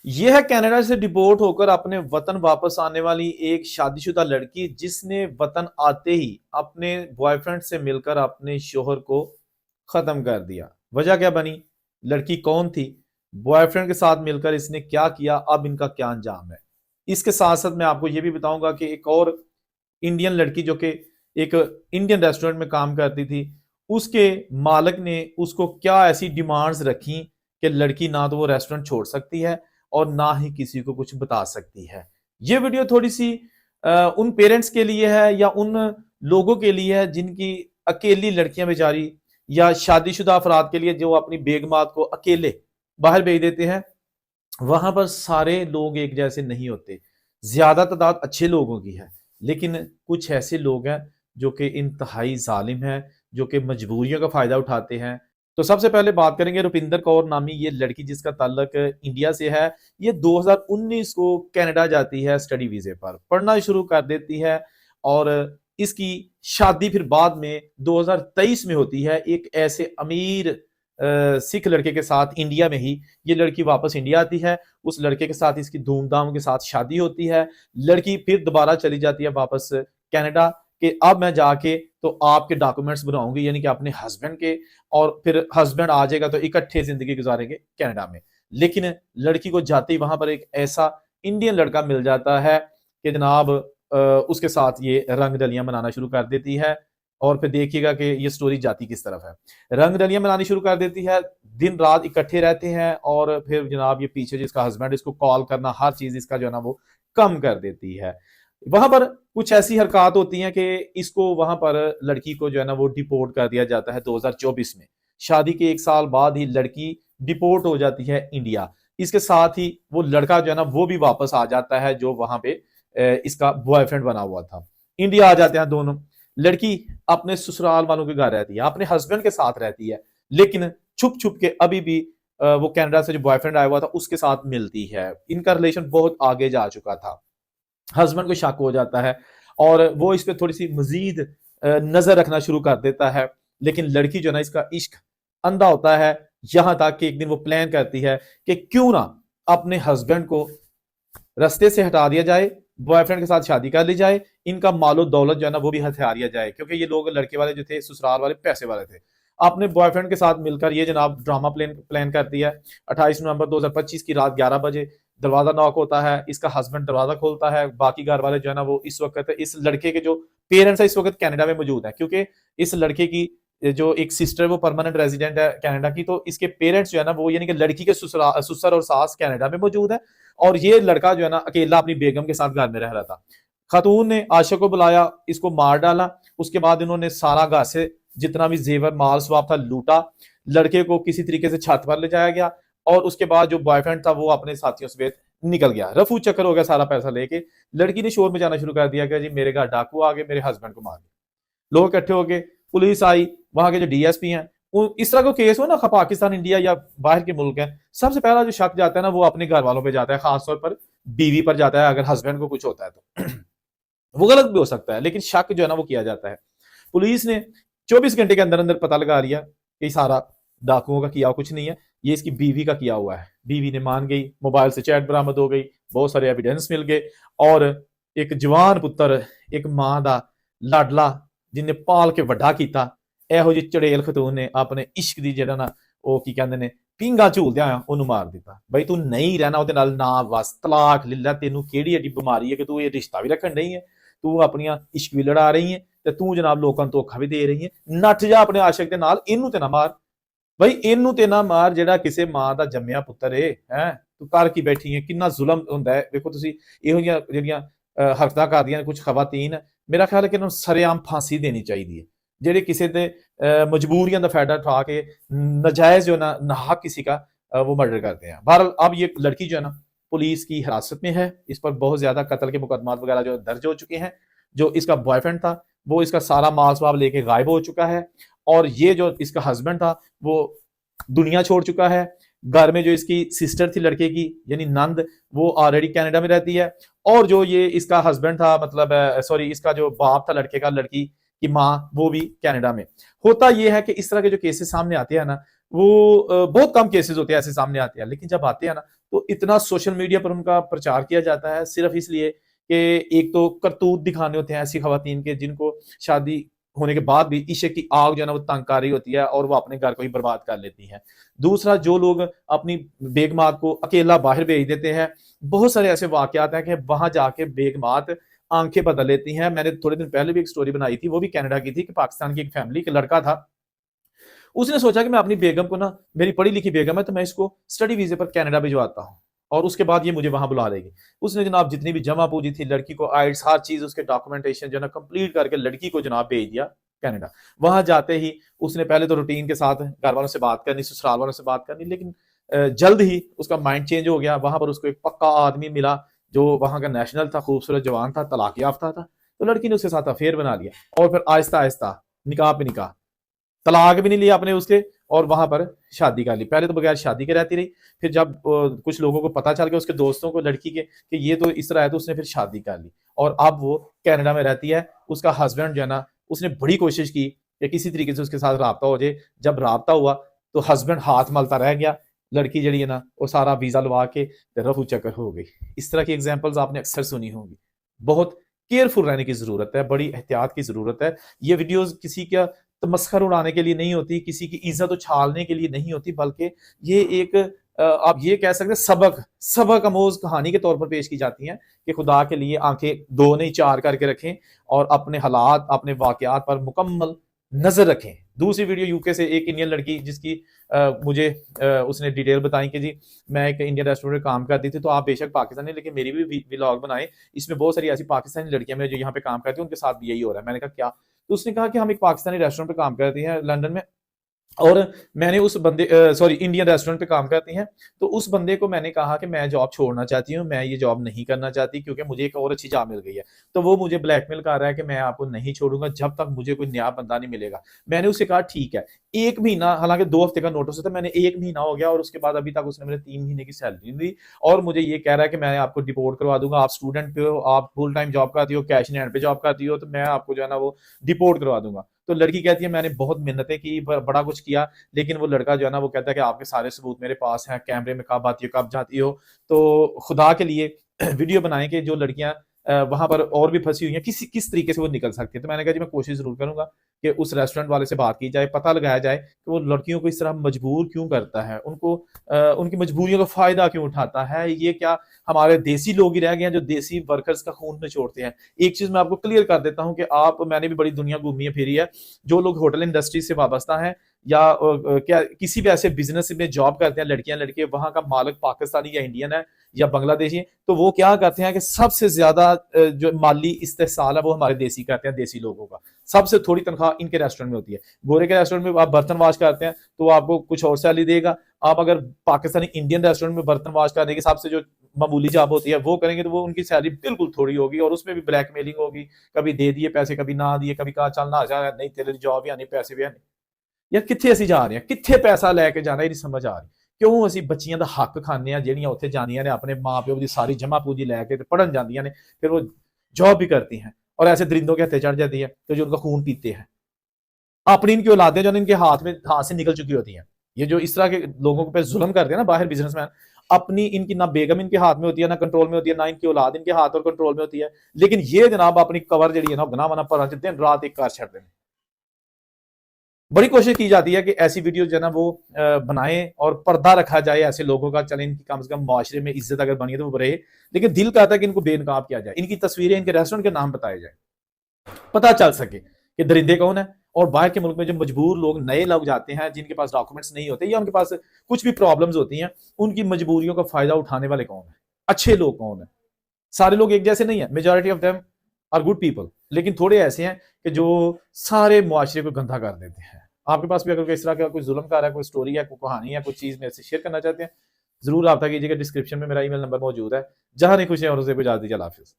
यह है कनाडा से डिपोर्ट होकर अपने वतन वापस आने वाली एक शादीशुदा लड़की, जिसने वतन आते ही अपने बॉयफ्रेंड से मिलकर अपने शोहर को खत्म कर दिया। वजह क्या बनी? लड़की कौन थी? बॉयफ्रेंड के साथ मिलकर इसने क्या किया? अब इनका क्या अंजाम है? इसके साथ साथ मैं आपको यह भी बताऊंगा कि एक और इंडियन लड़की जो कि एक इंडियन रेस्टोरेंट में काम करती थी, उसके मालिक ने उसको क्या ऐसी डिमांड्स रखी कि लड़की ना तो वो रेस्टोरेंट छोड़ सकती है और ना ही किसी को कुछ बता सकती है। ये वीडियो थोड़ी सी उन पेरेंट्स के लिए है या उन लोगों के लिए है जिनकी अकेली लड़कियां बेचारी, या शादीशुदा अफराद के लिए जो अपनी बेगमात को अकेले बाहर भेज देते हैं। वहां पर सारे लोग एक जैसे नहीं होते, ज्यादा तादाद अच्छे लोगों की है, लेकिन कुछ ऐसे लोग हैं जो कि इंतहाई जालिम हैं, जो कि मजबूरियों का फायदा उठाते हैं। तो सबसे पहले बात करेंगे रुपिंदर कौर नामी ये लड़की जिसका ताल्लुक इंडिया से है। ये 2019 को कनाडा जाती है स्टडी वीजे पर, पढ़ना शुरू कर देती है और इसकी शादी फिर बाद में 2023 में होती है एक ऐसे अमीर सिख लड़के के साथ। इंडिया में ही ये लड़की वापस इंडिया आती है, उस लड़के के साथ इसकी धूमधाम के साथ शादी होती है। लड़की फिर दोबारा चली जाती है वापस कनाडा कि अब मैं जाके तो आपके डॉक्यूमेंट्स बनाऊंगी, यानी कि अपने हस्बैंड के, और फिर हस्बैंड आ जाएगा तो इकट्ठे जिंदगी गुजारेंगे कनाडा में। लेकिन लड़की को जाते ही वहां पर एक ऐसा इंडियन लड़का मिल जाता है कि जनाब उसके साथ ये रंग दलियां मनाना शुरू कर देती है। और फिर देखिएगा कि ये स्टोरी जाती किस तरफ है। रंग दलियां मनानी शुरू कर देती है, दिन रात इकट्ठे रहते हैं, और फिर जनाब ये पीछे जिसका हस्बैंड, इसको कॉल करना हर चीज इसका जो है ना वो कम कर देती है। वहां पर कुछ ऐसी हरकत होती हैं कि इसको वहां पर लड़की को जो है ना वो डिपोर्ट कर दिया जाता है 2024 में। शादी के एक साल बाद ही लड़की डिपोर्ट हो जाती है इंडिया। इसके साथ ही वो लड़का जो है ना वो भी वापस आ जाता है, जो वहां पे इसका बॉयफ्रेंड बना हुआ था। इंडिया आ जाते हैं दोनों। लड़की अपने ससुराल वालों के घर रहती है, अपने हस्बैंड के साथ रहती है, लेकिन छुप छुप के अभी भी वो कनाडा से जो बॉयफ्रेंड आया हुआ था उसके साथ मिलती है। इनका रिलेशन बहुत आगे जा चुका था। हस्बैंड को शक हो जाता है और वो इस पर थोड़ी सी मजीद नजर रखना शुरू कर देता है। लेकिन लड़की जो ना इसका इश्क अंधा होता है, यहां तक कि एक दिन वो प्लान करती है कि क्यों ना अपने हस्बैंड को रास्ते से हटा दिया जाए, बॉयफ्रेंड के साथ शादी कर ली जाए, इनका मालो दौलत जो है ना वो भी हथियार दिया जाए, क्योंकि ये लोग लड़के वाले जो थे ससुराल वाले पैसे वाले थे। अपने बॉयफ्रेंड के साथ मिलकर ये जनाब ड्रामा प्लान प्लान करती है। 28 नवंबर 2025 की रात 11 बजे दरवाजा नॉक होता है, इसका हस्बैंड दरवाजा खोलता है। बाकी घर वाले जो है ना वो इस वक्त इस लड़के के जो पेरेंट्स है इस वक्त कनाडा में मौजूद है, क्योंकि इस लड़के की जो एक सिस्टर वो परमानेंट रेजिडेंट है कनाडा की, तो इसके पेरेंट्स जो है ना वो यानी कि लड़की के ससुर और सास कनाडा में मौजूद है, और ये लड़का जो है ना अकेला अपनी बेगम के साथ घर में रह रहा था। खातून ने आशिक को बुलाया, इसको मार डाला। उसके बाद इन्होंने सारा घर से जितना भी जेवर माल स्वाब था लूटा। लड़के को किसी तरीके से छत पर ले जाया गया, और उसके बाद जो बॉयफ्रेंड था वो अपने साथियों समेत निकल गया। रफू चक्कर हो गया सारा पैसा लेके। लड़की ने शोर में जाना शुरू कर दिया कि जी मेरे घर डाकू आ गए, मेरे हस्बैंड को मार दिया। लोग इकट्ठे हो गए, पुलिस आई, वहां के जो डीएसपी हैं, इस तरह का केस हो ना पाकिस्तान इंडिया या बाहर के मुल्क है, सबसे पहला जो शक जाता है ना वो अपने घर वालों पे जाता है, खासतौर पर बीवी पर जाता है। अगर हस्बैंड को कुछ होता है तो वो गलत भी हो सकता है, लेकिन शक जो है ना वो किया जाता है। पुलिस ने 24 घंटे के अंदर अंदर पता लगा लिया कि सारा डाकुओं का किया कुछ नहीं है, ये इसकी बीवी का किया हुआ है। बीवी ने मान गई, मोबाइल से चैट बरामद हो गई, बहुत सारे एविडेंस मिल गए, और एक जवान पुत्र, एक मां दा लाडला जिन्हें पाल के वड्डा किया, ਇਹੋ ਜਿਹੀ ਚੜੇਲ ਖਤੂਨ ਨੇ ਆਪਣੇ ਇਸ਼ਕ ਦੀ ਜਿਹੜਾ ਨਾ ਉਹ ਕੀ ਕਹਿੰਦੇ ਨੇ ਪਿੰਗਾ ਝੂਲਦਿਆਂ ਆ ਉਹਨੂੰ ਮਾਰ ਦਿੱਤਾ। ਬਈ ਤੂੰ ਨਹੀਂ ਰਹਿਣਾ ਉਹਦੇ ਨਾਲ, ਨਾ ਬਸ ਤਲਾਕ ਲੈ ਲੈ, ਤੈਨੂੰ ਕਿਹੜੀ ਐਡੀ ਬਿਮਾਰੀ ਹੈ ਕਿ ਤੂੰ ਇਹ ਰਿਸ਼ਤਾ ਵੀ ਰੱਖਣ ਨਹੀਂ ਹੈ, ਤੂੰ ਆਪਣੀਆਂ ਇਸ਼ਕ ਵੀ ਲੜਾ ਰਹੀ ਹੈ ਤੇ ਤੂੰ ਜਨਾਬ ਲੋਕਾਂ ਨੂੰ ਧੋਖਾ ਵੀ ਦੇ ਰਹੀ ਹੈ। ਨੱਠ ਜਾ ਆਪਣੇ ਆਸ਼ਿਕ ਦੇ ਨਾਲ, ਇਹਨੂੰ ਤੇ ਨਾ ਮਾਰ। ਬਈ ਇਹਨੂੰ ਤੇ ਨਾ ਮਾਰ ਜਿਹੜਾ ਕਿਸੇ ਮਾਂ ਦਾ ਜੰਮਿਆ ਪੁੱਤਰ ਏ ਹੈ। ਤੂੰ ਕਰ ਕੀ ਬੈਠੀ ਹੈ? ਕਿੰਨਾ ਜ਼ੁਲਮ ਹੁੰਦਾ ਹੈ। ਵੇਖੋ ਤੁਸੀਂ ਇਹੋ ਜਿਹੀਆਂ ਜਿਹੜੀਆਂ ਹਰਕਤਾਂ ਕਰਦੀਆਂ ਕੁਝ ਖਵਾਤੀਨ, ਮੇਰਾ ਖਿਆਲ ਹੈ ਕਿ ਇਹਨਾਂ ਨੂੰ ਸਰੇਆਮ फांसी देनी चाहिए है। ਜਿਹੜੇ ਕਿਸੇ ਦੇ मजबूरियां का फायदा उठा के नाजायज जो ना नाहक किसी का वो मर्डर करते हैं। बहरहाल अब ये लड़की जो है ना पुलिस की हिरासत में है, इस पर बहुत ज्यादा कत्ल के मुकदमात वगैरह जो दर्ज हो चुके हैं। जो इसका बॉयफ्रेंड था वो इसका सारा माल स्वाब लेके गायब हो चुका है, और ये जो इसका हस्बैंड था वो दुनिया छोड़ चुका है। घर में जो इसकी सिस्टर थी लड़के की यानी नंद, वो ऑलरेडी कनाडा में रहती है, और जो ये इसका हस्बैंड था, मतलब सॉरी इसका जो बाप था लड़के का, लड़की की माँ, वो भी कनाडा में। होता यह है कि इस तरह के जो केसेस सामने आते हैं ना वो बहुत कम केसेस होते हैं ऐसे सामने आते हैं, लेकिन जब आते हैं ना तो इतना सोशल मीडिया पर उनका प्रचार किया जाता है सिर्फ इसलिए कि एक तो करतूत दिखाने होते हैं ऐसी खवातीन के जिनको शादी होने के बाद भी इश्क की आग जो है ना वो तंग कर रही होती है और वो अपने घर को ही बर्बाद कर लेती है। दूसरा, जो लोग अपनी बेगमात को अकेला बाहर भेज देते हैं, बहुत सारे ऐसे वाकयात हैं कि वहां जाके बेगमात आंखें बदल लेती हैं। मैंने थोड़े दिन पहले भी एक स्टोरी बनाई थी, वो भी कनाडा की थी, कि पाकिस्तान की एक फैमिली का लड़का था। उसने सोचा कि मैं अपनी बेगम को ना, मेरी पढ़ी लिखी बेगम है, तो मैं इसको स्टडी वीजे पर कनाडा भिजवाता हूँ और उसके बाद ये मुझे वहां बुला लेगी। उसने जनाब जितनी भी जमा पूंजी थी, लड़की को आइट्स हर चीज उसके डॉक्यूमेंटेशन जो है ना कंप्लीट करके लड़की को जनाब भेज दिया कनाडा। वहां जाते ही उसने पहले तो रूटीन के साथ घर वालों से बात करनी, ससुराल वालों से बात करनी, लेकिन जल्द ही उसका माइंड चेंज हो गया। वहां पर उसको एक पक्का आदमी मिला जो वहां का नेशनल था, खूबसूरत जवान था, तलाक याफ्ता था। तो लड़की ने उसके साथ अफेयर बना लिया और फिर आहिस्ता आहिस्ता निकाह पे निकाह, तलाक भी नहीं लिया आपने उसके, और वहां पर शादी कर ली। पहले तो बगैर शादी के रहती रही, फिर जब कुछ लोगों को पता चल गया, उसके दोस्तों को लड़की के, कि ये तो इस तरह है, तो उसने फिर शादी कर ली और अब वो कनाडा में रहती है। उसका हस्बैंड जो है ना, उसने बड़ी कोशिश की कि किसी तरीके से उसके साथ राब्ता हो जाए। जब राब्ता हुआ तो हस्बैंड हाथ मलता रह गया, लड़की जड़ी है ना वो सारा वीजा लगा के रफू चक्कर हो गई। इस तरह की एग्जाम्पल्स आपने अक्सर सुनी होंगी। बहुत केयरफुल रहने की जरूरत है, बड़ी एहतियात की जरूरत है। ये वीडियोस किसी का तमस्खर उड़ाने के लिए नहीं होती, किसी की इज्जत उछालने के लिए नहीं होती, बल्कि ये एक आप ये कह सकते हैं सबक सबक अमोज कहानी के तौर पर पेश की जाती हैं कि खुदा के लिए आंखें दो नहीं चार करके रखें और अपने हालात, अपने वाकयात पर मुकम्मल नजर रखें। दूसरी वीडियो यूके से एक इंडियन लड़की जिसकी मुझे उसने डिटेल बताई कि जी मैं एक इंडियन रेस्टोरेंट में काम करती थी, तो आप बेशक पाकिस्तानी, लेकिन मेरी भी व्लॉग बनाए, इसमें बहुत सारी ऐसी पाकिस्तानी लड़कियां मैं जो यहाँ पे काम करती हूँ उनके साथ भी यही हो रहा है। मैंने कहा क्या? तो उसने कहा कि हम एक पाकिस्तानी रेस्टोरेंट पे काम करती हैं लंदन में, और मैंने उस बंदे सॉरी इंडियन रेस्टोरेंट पे काम करती हैं, तो उस बंदे को मैंने कहा कि मैं जॉब छोड़ना चाहती हूँ, मैं ये जॉब नहीं करना चाहती क्योंकि मुझे एक और अच्छी जॉब मिल गई है। तो वो मुझे ब्लैकमेल कर रहा है कि मैं आपको नहीं छोड़ूंगा जब तक मुझे कोई नया बंदा नहीं मिलेगा। मैंने उससे कहा ठीक है, एक महीना, हालांकि 2 हफ्ते का नोटिस था, मैंने 1 महीना हो गया और उसके बाद अभी तक उसने मेरे 3 महीने की सैलरी दी और मुझे ये कह रहा है कि मैं आपको डिपोर्ट करवा दूंगा, आप स्टूडेंट पे हो, आप फुल टाइम जॉब करती हो, कैश इन हैंड पे जॉब करती हो, तो मैं आपको जो है ना वो डिपोर्ट करवा दूंगा। तो लड़की कहती है मैंने बहुत मेहनतें की, बड़ा कुछ किया, लेकिन वो लड़का जो है ना वो कहता है कि आपके सारे सबूत मेरे पास हैं, कैमरे में कब आती हो कब जाती हो, तो खुदा के लिए वीडियो बनाएं कि जो लड़कियां वहां पर और भी फंसी हुई हैं किस तरीके से वो निकल सकती है। तो मैंने कहा जी मैं कोशिश जरूर करूंगा कि उस रेस्टोरेंट वाले से बात की जाए, पता लगाया जाए कि वो लड़कियों को इस तरह मजबूर क्यों करता है, उनको उनकी मजबूरियों का फायदा क्यों उठाता है। ये क्या हमारे देसी लोग ही रह गए हैं जो देसी वर्कर्स का खून निचोड़ते हैं? एक चीज मैं आपको क्लियर कर देता हूं कि आप, मैंने भी बड़ी दुनिया घूमी है फिरी है, जो लोग होटल इंडस्ट्री से वाबस्ता हैं या क्या किसी भी ऐसे बिजनेस में जॉब करते हैं, लड़कियां लड़के, वहां का मालिक पाकिस्तानी या इंडियन है या बांग्लादेशी, तो वो क्या करते हैं कि सबसे ज्यादा जो माली इस्तेहसाल है वो हमारे देसी करते हैं, देसी लोगों का। सबसे थोड़ी तनख्वाह इनके रेस्टोरेंट में होती है। गोरे के रेस्टोरेंट में आप बर्तन वॉश करते हैं तो वो आपको कुछ और सैलरी देगा। आप अगर पाकिस्तानी इंडियन रेस्टोरेंट में बर्तन वॉश करने के सबसे जो मामूली जॉब होती है वो करेंगे तो वो उनकी सैलरी बिल्कुल थोड़ी होगी और उसमें भी ब्लैकमेलिंग होगी, कभी दे दिए पैसे कभी ना दिए, कभी कहा चल ना जा, नहीं तेरे जॉब या नहीं पैसे भी है नहीं। यार कित्थे ਅਸੀਂ ਜਾ ਰਹੇ ਹਾਂ, ਕਿੱਥੇ ਪੈਸਾ ਲੈ ਕੇ ਜਾਣਾ, ਇਹ ਨਹੀਂ ਸਮਝ ਆ ਰਹੀ। ਕਿਉਂ ਅਸੀਂ ਬੱਚੀਆਂ ਦਾ ਹੱਕ ਖਾਂਦੇ ਆ ਜਿਹੜੀਆਂ ਉੱਥੇ ਜਾਂਦੀਆਂ ਨੇ ਆਪਣੇ ਮਾਪਿਓ ਦੀ ਸਾਰੀ जमा पूंजी लेके तो पढ़न जाती ने, फिर वो जॉब भी करती हैं और ऐसे दरिंदों के हत्थे चढ़ जाती है तो जो उनका खून पीते हैं, अपनी इनकी औलादें जो इनके हाथ से निकल चुकी होती हैं। ये जो इस तरह के लोगों पे जुल्म करते हैं ना बाहर बिजनेसमैन, अपनी इनकी ना बेगम इनके हाथ में होती है, ना कंट्रोल में होती है, ना इनकी औलाद इनके हाथ और कंट्रोल में होती है, लेकिन ये जनाब अपनी कवर जी है ना गुनाह वना पर दिन रात एक कार छड़ते हैं। बड़ी कोशिश की जाती है कि ऐसी वीडियो जो है ना वो बनाएं और पर्दा रखा जाए ऐसे लोगों का, चले इनकी कम से कम माशरे में इज्जत अगर बनी है तो वो रहे, लेकिन दिल कहता है कि इनको बेनकाब किया जाए, इनकी तस्वीरें, इनके रेस्टोरेंट के नाम बताए जाए, पता चल सके कि दरिंदे कौन है। और बाहर के मुल्क में जो मजबूर लोग, नए लोग जाते हैं जिनके पास डॉक्यूमेंट्स नहीं होते या उनके पास कुछ भी प्रॉब्लम्स होती हैं, उनकी मजबूरियों का फायदा उठाने वाले कौन है, अच्छे लोग कौन है। सारे लोग एक जैसे नहीं है, majority of them are good people, लेकिन थोड़े ऐसे हैं कि जो सारे मुआशरे को गंदा कर देते हैं। आपके पास भी अगर इस तरह का कोई जुल्म कर रहा है, कोई स्टोरी है, कोई कहानी है, कोई चीज मेरे से शेयर करना चाहते हैं, जरूर रब्ता कीजिएगा। डिस्क्रिप्शन में मेरा ईमेल नंबर मौजूद है। जहां नहीं खुश है और उसे गुजार दीजिए। अल्लाह हाफिज़।